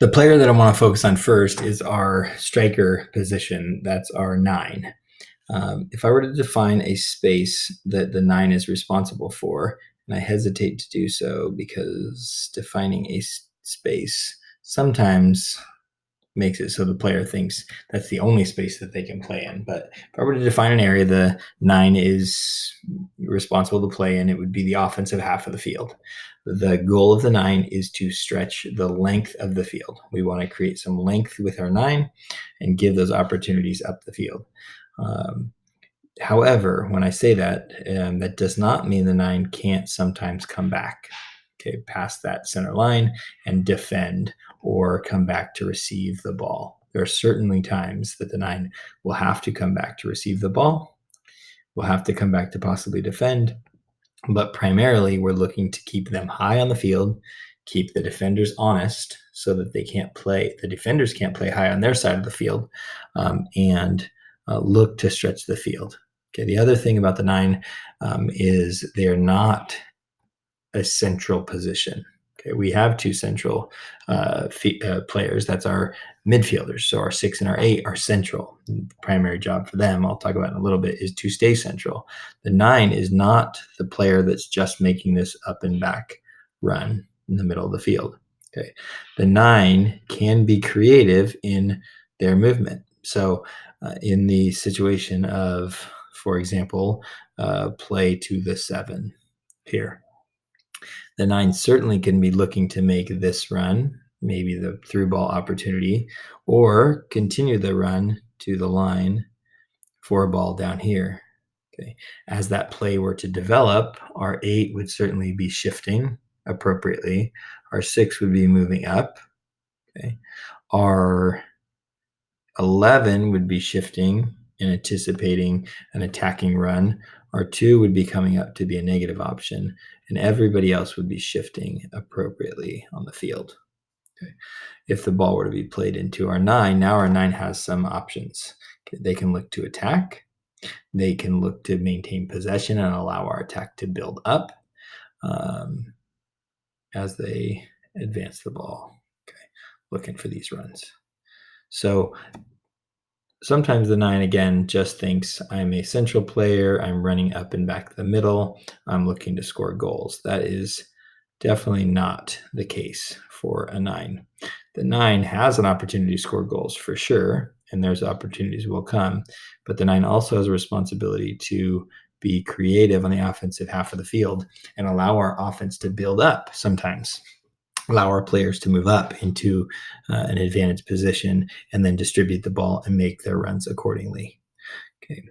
The player that I want to focus on first is our striker position. That's our nine. If I were to define a space that the nine is responsible for, and I hesitate to do so because defining a space sometimes makes it so the player thinks that's the only space that they can play in. But if I were to define an area the nine is responsible to play in, it would be the offensive half of the field. The goal of the nine is to stretch the length of the field. We want to create some length with our nine and give those opportunities up the field. However, when I say that, that does not mean the nine can't sometimes come back, past that center line and defend or come back to receive the ball. There are certainly times that the nine will have to come back to receive the ball, will have to come back to possibly defend, but primarily we're looking to keep them high on the field, keep the defenders honest so that the defenders can't play high on their side of the field, and look to stretch the field. Okay, the other thing about the nine is they're not a central position. Okay, we have two central players. That's our midfielders. So our 6 and our 8 are central. The primary job for them, I'll talk about in a little bit, is to stay central. The 9 is not the player that's just making this up and back run in the middle of the field. Okay, the 9 can be creative in their movement. So in the situation of, for example, play to the 7 here. The 9 certainly can be looking to make this run, maybe the through ball opportunity, or continue the run to the line for a ball down here. Okay. As that play were to develop, our 8 would certainly be shifting appropriately. Our 6 would be moving up. Okay. Our 11 would be shifting and anticipating an attacking run. Our 2 would be coming up to be a negative option, and everybody else would be shifting appropriately on the field. Okay. If the ball were to be played into our 9, now our 9 has some options. Okay. They can look to attack. They can look to maintain possession and allow our attack to build up as they advance the ball. Okay. Looking for these runs. So sometimes the 9, again, just thinks I'm a central player. I'm running up and back the middle. I'm looking to score goals. That is definitely not the case for a 9. The 9 has an opportunity to score goals for sure, and those opportunities will come. But the 9 also has a responsibility to be creative on the offensive half of the field and allow our offense to build up sometimes. Allow our players to move up into an advantage position and then distribute the ball and make their runs accordingly. Okay.